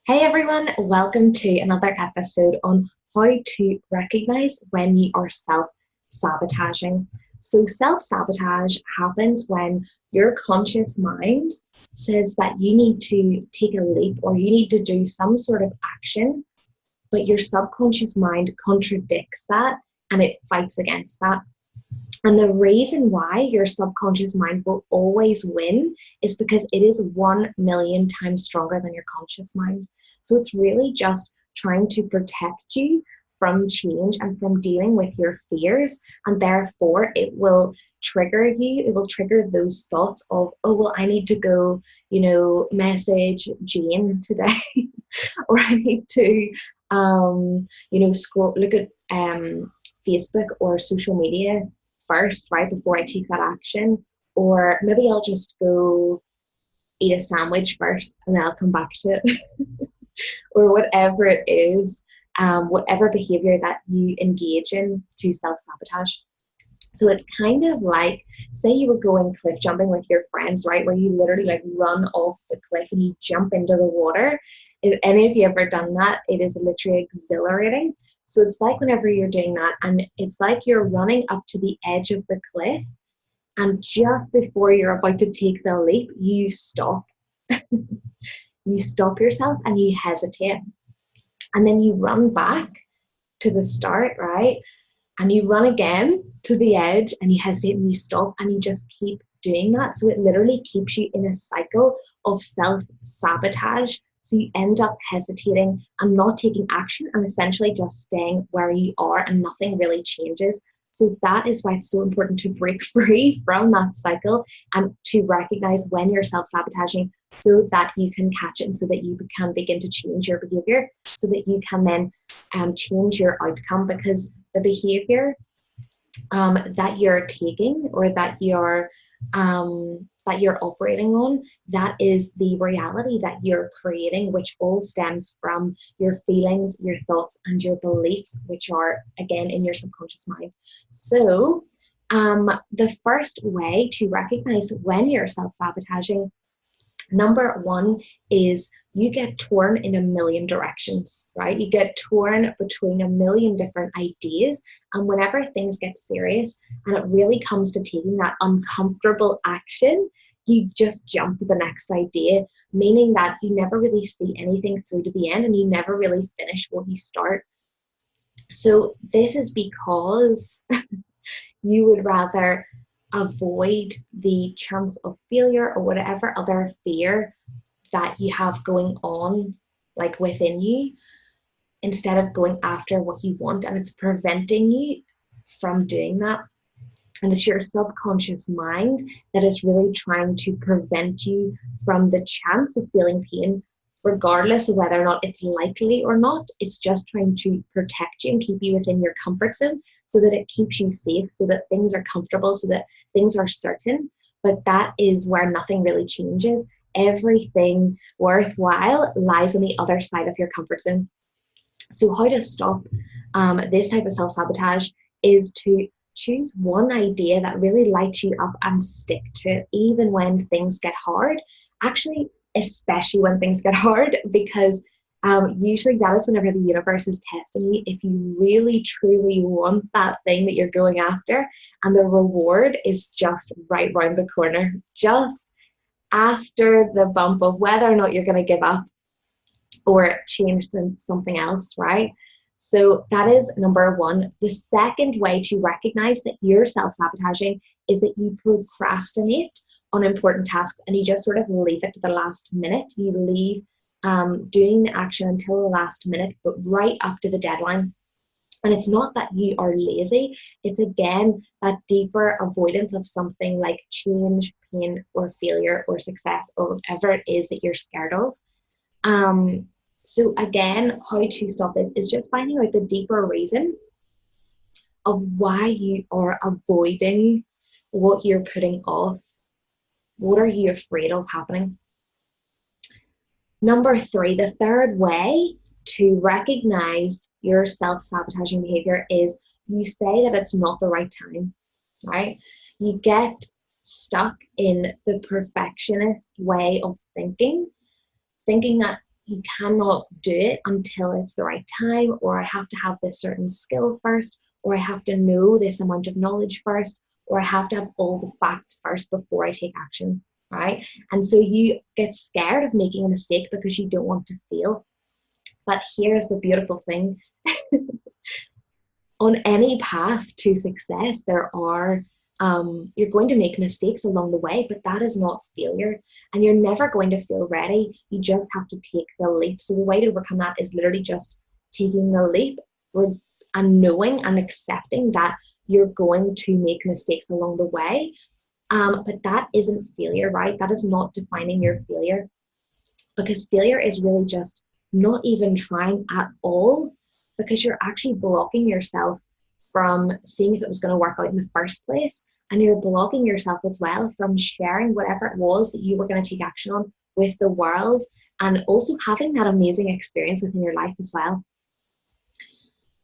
Hey everyone, welcome to another episode on how to recognize when you are self-sabotaging. So, self-sabotage happens when your conscious mind says that you need to take a leap or you need to do some sort of action, but your subconscious mind contradicts that and it fights against that. And the reason why your subconscious mind will always win is because it is 1 million times stronger than your conscious mind. So it's really just trying to protect you from change and from dealing with your fears. And therefore, it will trigger you. It will trigger those thoughts of, oh, well, I need to go, message Jane today, or I need to, look at Facebook or social media first, right, before I take that action. Or maybe I'll just go eat a sandwich first and then I'll come back to it. Or whatever it is, whatever behavior that you engage in to self-sabotage. So it's kind of like, say you were going cliff jumping with your friends, right, where you literally like run off the cliff and you jump into the water. If any of you ever done that, it is literally exhilarating. So it's like whenever you're doing that, and it's like you're running up to the edge of the cliff, and just before you're about to take the leap, you stop. You stop yourself and you hesitate. And then you run back to the start, right? And you run again to the edge and you hesitate and you stop and you just keep doing that. So it literally keeps you in a cycle of self-sabotage. So you end up hesitating and not taking action and essentially just staying where you are and nothing really changes. So that is why it's so important to break free from that cycle and to recognize when you're self-sabotaging so that you can catch it and so that you can begin to change your behavior so that you can then change your outcome, because the behavior that you're taking or that you're operating on, that is the reality that you're creating, which all stems from your feelings, your thoughts, and your beliefs, which are again in your subconscious mind. So the first way to recognize when you're self-sabotaging, number one, is you get torn in a million directions, right? You get torn between a million different ideas. And whenever things get serious and it really comes to taking that uncomfortable action, you just jump to the next idea, meaning that you never really see anything through to the end and you never really finish what you start. So this is because you would rather avoid the chance of failure or whatever other fear that you have going on, like within you, instead of going after what you want, and it's preventing you from doing that. And it's your subconscious mind that is really trying to prevent you from the chance of feeling pain, regardless of whether or not it's likely or not. It's just trying to protect you and keep you within your comfort zone so that it keeps you safe, so that things are comfortable, so that things are certain. But that is where nothing really changes. Everything worthwhile lies on the other side of your comfort zone. So how to stop this type of self-sabotage is to choose one idea that really lights you up and stick to it, even when things get hard. Actually, especially when things get hard, because usually that is whenever the universe is testing you if you really truly want that thing that you're going after, and the reward is just right round the corner, just after the bump of whether or not you're going to give up or change to something else, right? So that is number one. The second way to recognize that you're self-sabotaging is that you procrastinate on important tasks and you just sort of leave it to the last minute. You leave doing the action until the last minute, but right up to the deadline. And it's not that you are lazy, it's again that deeper avoidance of something like change, pain, or failure, or success, or whatever it is that you're scared of. So again, how to stop this is just finding out the deeper reason of why you are avoiding what you're putting off. What are you afraid of happening? Number three, the third way to recognize your self-sabotaging behavior is you say that it's not the right time, right? You get stuck in the perfectionist way of thinking that you cannot do it until it's the right time, or I have to have this certain skill first, or I have to know this amount of knowledge first, or I have to have all the facts first before I take action, right? And so you get scared of making a mistake because you don't want to fail. But here's the beautiful thing. On any path to success, you're going to make mistakes along the way, but that is not failure. And you're never going to feel ready. You just have to take the leap. So the way to overcome that is literally just taking the leap and knowing and accepting that you're going to make mistakes along the way. But that isn't failure, right? That is not defining your failure, because failure is really just not even trying at all, because you're actually blocking yourself from seeing if it was going to work out in the first place. And you're blocking yourself as well from sharing whatever it was that you were going to take action on with the world, and also having that amazing experience within your life as well.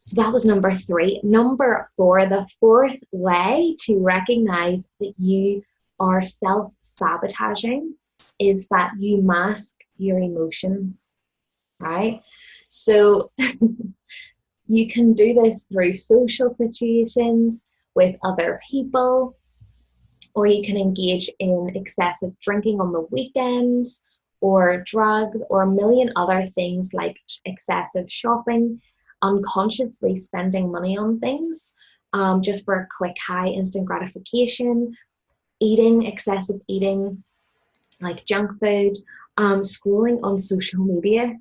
So that was number 3. Number 4, the fourth way to recognize that you are self-sabotaging is that you mask your emotions, right? So you can do this through social situations with other people, or you can engage in excessive drinking on the weekends, or drugs, or a million other things like excessive shopping, unconsciously spending money on things just for a quick high instant gratification, excessive eating, like junk food, scrolling on social media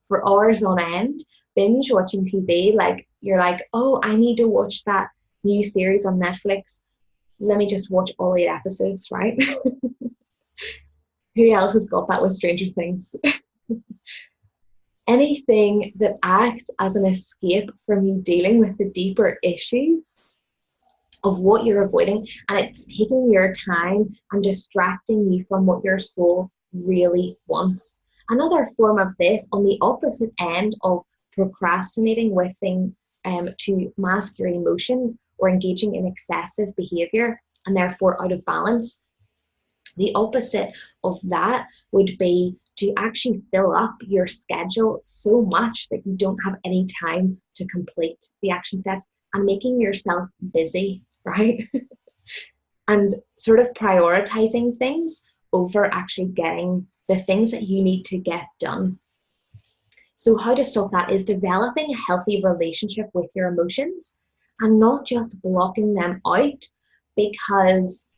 for hours on end, binge watching TV. Like you're like, oh, I need to watch that new series on Netflix. Let me just watch all 8 episodes, right? Who else has got that with Stranger Things? Anything that acts as an escape from you dealing with the deeper issues of what you're avoiding, and it's taking your time and distracting you from what your soul really wants. Another form of this, on the opposite end of procrastinating with things to mask your emotions, or engaging in excessive behavior and therefore out of balance, the opposite of that would be to actually fill up your schedule so much that you don't have any time to complete the action steps, and making yourself busy, right? And sort of prioritizing things over actually getting the things that you need to get done. So how to stop that is developing a healthy relationship with your emotions, and not just blocking them out, because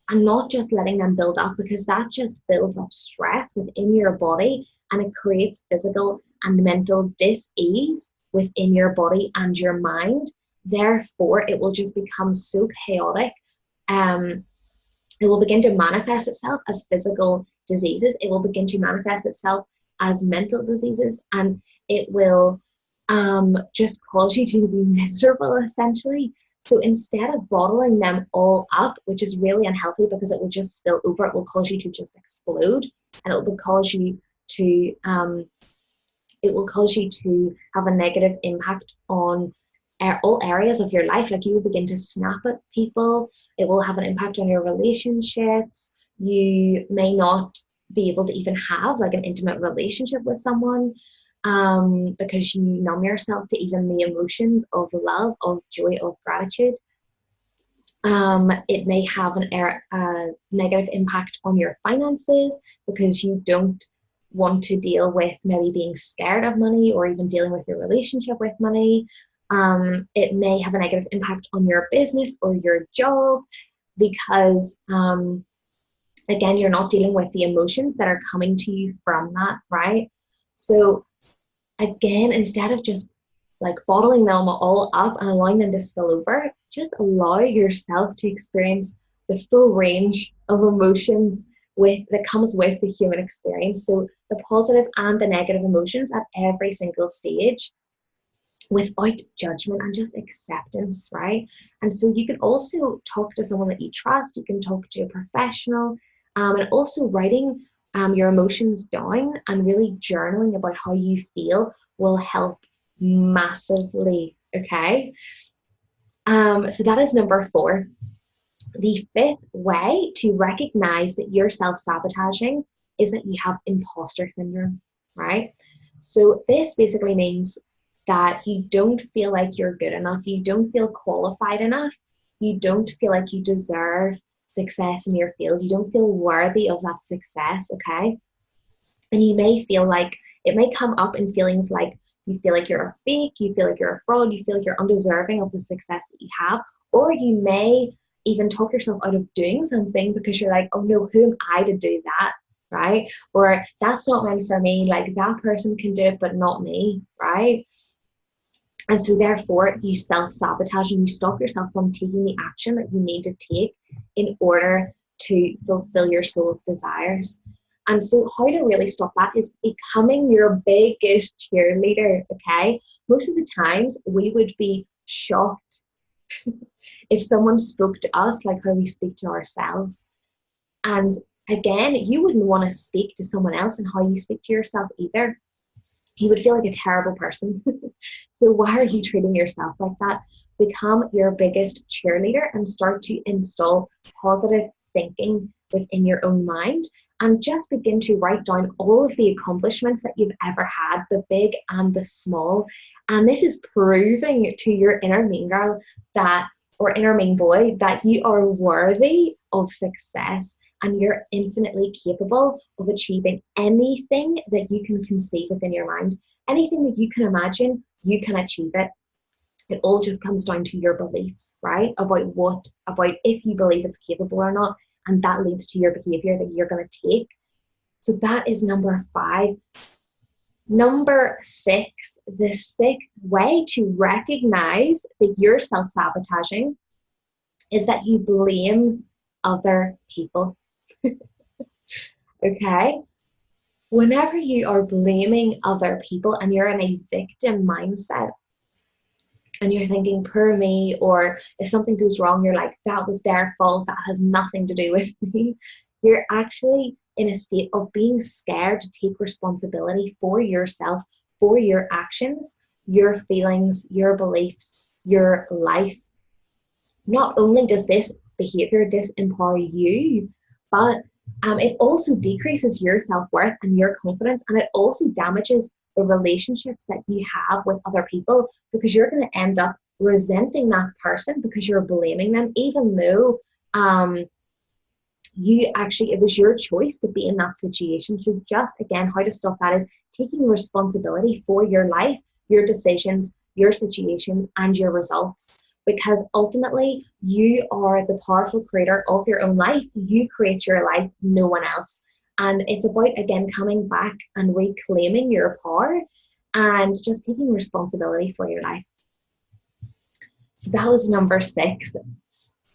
and not just letting them build up, because that just builds up stress within your body, and it creates physical and mental dis-ease within your body and your mind. Therefore, it will just become so chaotic. It will begin to manifest itself as physical diseases. It will begin to manifest itself as mental diseases, and it will just cause you to be miserable, essentially. So instead of bottling them all up, which is really unhealthy because it will just spill over, it will cause you to just explode, and it will cause you to have a negative impact on all areas of your life. Like you will begin to snap at people. It will have an impact on your relationships. You may not be able to even have like an intimate relationship with someone because you numb yourself to even the emotions of love, of joy, of gratitude. It may have a negative impact on your finances because you don't want to deal with maybe being scared of money, or even dealing with your relationship with money. It may have a negative impact on your business or your job because, again, you're not dealing with the emotions that are coming to you from that, right? So again, instead of just like bottling them all up and allowing them to spill over, just allow yourself to experience the full range of emotions that comes with the human experience. So the positive and the negative emotions at every single stage, without judgment and just acceptance, right? And so you can also talk to someone that you trust. You can talk to a professional, and also writing your emotions down and really journaling about how you feel will help massively. Okay. So that is number 4. The 5th way to recognize that you're self-sabotaging is that you have imposter syndrome, right? So this basically means that you don't feel like you're good enough, you don't feel qualified enough, you don't feel like you deserve success in your field, you don't feel worthy of that success, okay? And you may feel like it may come up in feelings like you feel like you're a fake, you feel like you're a fraud, you feel like you're undeserving of the success that you have, or you may even talk yourself out of doing something because you're like, oh no, who am I to do that, right? Or that's not meant for me, like that person can do it, but not me, right? And so therefore you self-sabotage and you stop yourself from taking the action that you need to take in order to fulfill your soul's desires. And so how to really stop that is becoming your biggest cheerleader, okay? Most of the times we would be shocked if someone spoke to us like how we speak to ourselves. And again, you wouldn't want to speak to someone else and how you speak to yourself either. You would feel like a terrible person. So why are you treating yourself like that? Become your biggest cheerleader and start to install positive thinking within your own mind, and just begin to write down all of the accomplishments that you've ever had, the big and the small. And this is proving to your inner mean girl that, or inner mean boy, that you are worthy of success and you're infinitely capable of achieving anything that you can conceive within your mind. Anything that you can imagine, you can achieve it. It all just comes down to your beliefs, right? About if you believe it's capable or not. And that leads to your behavior that you're going to take. So that is number 5. Number 6, the 6th way to recognize that you're self-sabotaging is that you blame other people. Okay? Whenever you are blaming other people and you're in a victim mindset and you're thinking, poor me, or if something goes wrong, you're like, that was their fault, that has nothing to do with me. You're actually in a state of being scared to take responsibility for yourself, for your actions, your feelings, your beliefs, your life. Not only does this behavior disempower you, but it also decreases your self-worth and your confidence, and it also damages the relationships that you have with other people, because you're going to end up resenting that person because you're blaming them, even though it was your choice to be in that situation. So just again, how to stop that is taking responsibility for your life, your decisions, your situation, and your results. Because ultimately, you are the powerful creator of your own life. You create your life, no one else. And it's about, again, coming back and reclaiming your power and just taking responsibility for your life. So that was number 6.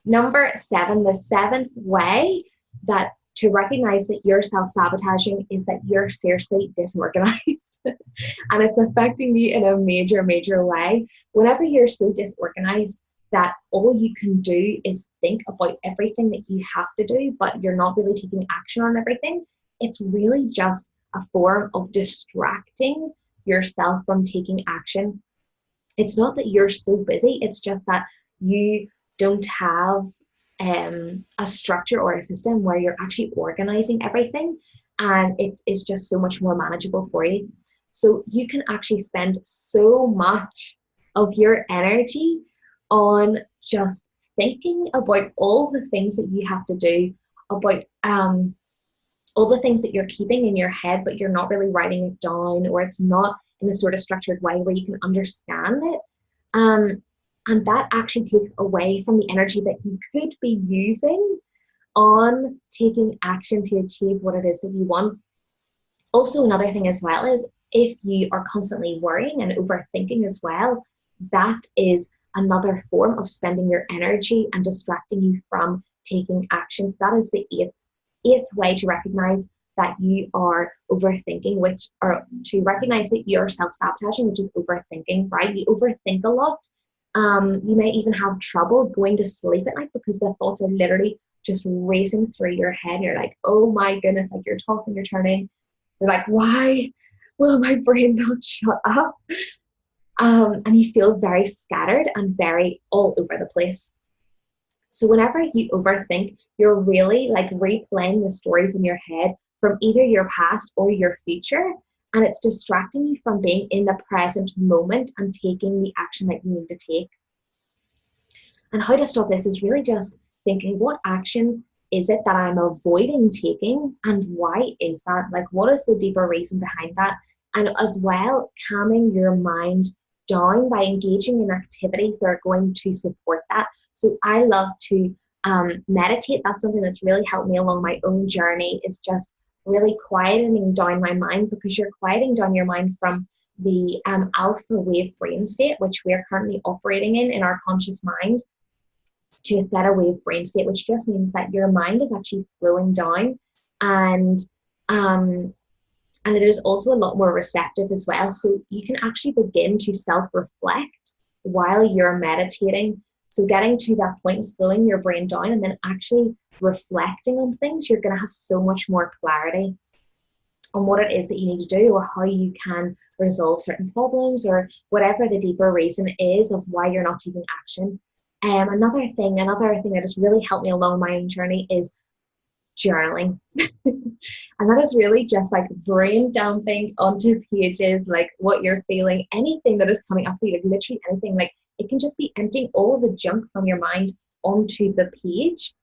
Number 7, the 7th way that to recognize that you're self-sabotaging is that you're seriously disorganized. And it's affecting you in a major, major way. Whenever you're so disorganized that all you can do is think about everything that you have to do, but you're not really taking action on everything, it's really just a form of distracting yourself from taking action. It's not that you're so busy, it's just that you don't have a structure or a system where you're actually organizing everything, and it is just so much more manageable for you. So you can actually spend so much of your energy on just thinking about all the things that you have to do, about all the things that you're keeping in your head, but you're not really writing it down, or it's not in a sort of structured way where you can understand it. And that actually takes away from the energy that you could be using on taking action to achieve what it is that you want. Also, another thing as well is if you are constantly worrying and overthinking as well, that is another form of spending your energy and distracting you from taking actions. That is the eighth way to recognize that you are overthinking, or to recognize that you're self-sabotaging, which is overthinking, right? You overthink a lot. You may even have trouble going to sleep at night because the thoughts are literally just racing through your head. You're like, oh my goodness, like you're tossing, you're turning. You're like, why will my brain not shut up? And you feel very scattered and very all over the place. So whenever you overthink, you're really like replaying the stories in your head from either your past or your future, and it's distracting you from being in the present moment and taking the action that you need to take. And how to stop this is really just thinking, what action is it that I'm avoiding taking, and why is that? Like, what is the deeper reason behind that? And as well, calming your mind down by engaging in activities that are going to support that. So I love to meditate. That's something that's really helped me along my own journey, is just really quietening down my mind, because you're quieting down your mind from the alpha wave brain state, which we are currently operating in our conscious mind, to a theta wave brain state, which just means that your mind is actually slowing down, and it is also a lot more receptive as well. So you can actually begin to self-reflect while you're meditating. So getting to that point, slowing your brain down, and then actually reflecting on things, you're going to have so much more clarity on what it is that you need to do, or how you can resolve certain problems, or whatever the deeper reason is of why you're not taking action. Another thing that has really helped me along my own journey is journaling. And that is really just like brain dumping onto pages, like what you're feeling, anything that is coming up for you, like literally anything. Like, it can just be emptying all the junk from your mind onto the page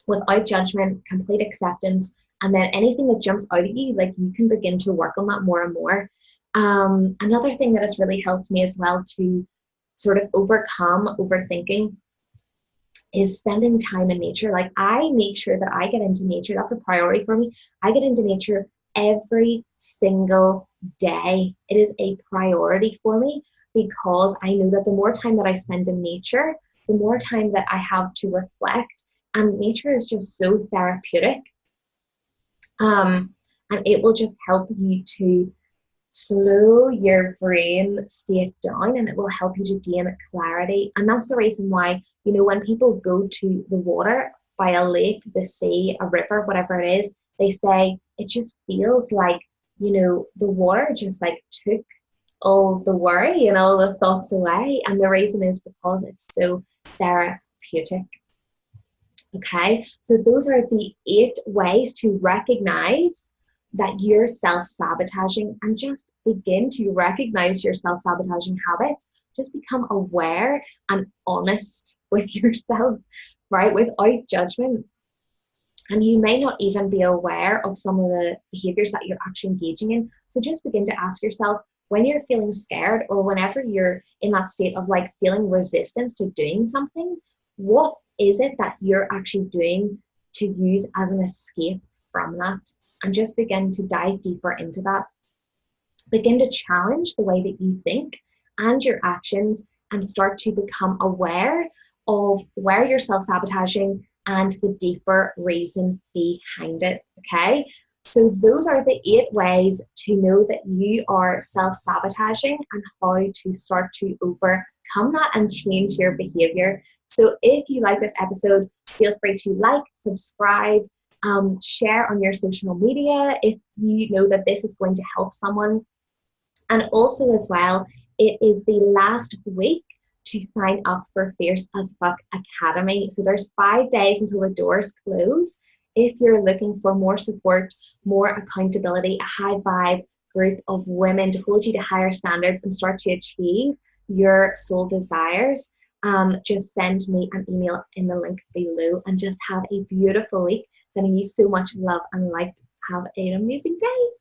without judgment, complete acceptance. And then anything that jumps out at you, like, you can begin to work on that more and more. Another thing that has really helped me as well to sort of overcome overthinking is spending time in nature. Like, I make sure that I get into nature. That's a priority for me. I get into nature every single day. It is a priority for me, because I know that the more time that I spend in nature, the more time that I have to reflect. And nature is just so therapeutic. And it will just help you to slow your brain state down, and it will help you to gain clarity. And that's the reason why, when people go to the water, by a lake, the sea, a river, whatever it is, they say it just feels like, the water just like took all the worry and all the thoughts away. And the reason is because it's so therapeutic. Okay, so those are the 8 ways to recognize that you're self-sabotaging, and just begin to recognize your self-sabotaging habits. Just become aware and honest with yourself, right? Without judgment. And you may not even be aware of some of the behaviors that you're actually engaging in. So just begin to ask yourself, when you're feeling scared, or whenever you're in that state of like feeling resistance to doing something, what is it that you're actually doing to use as an escape from that? And just begin to dive deeper into that. Begin to challenge the way that you think and your actions, and start to become aware of where you're self-sabotaging and the deeper reason behind it. Okay, so those are the 8 ways to know that you are self-sabotaging, and how to start to overcome that and change your behavior. So if you like this episode, feel free to like, subscribe, share on your social media if you know that this is going to help someone. And also as well, it is the last week to sign up for Fierce as Fuck Academy. So there's 5 days until the doors close. If you're looking for more support, more accountability, a high vibe group of women to hold you to higher standards and start to achieve your soul desires, just send me an email in the link below, and just have a beautiful week. Sending you so much love and light. Have an amazing day.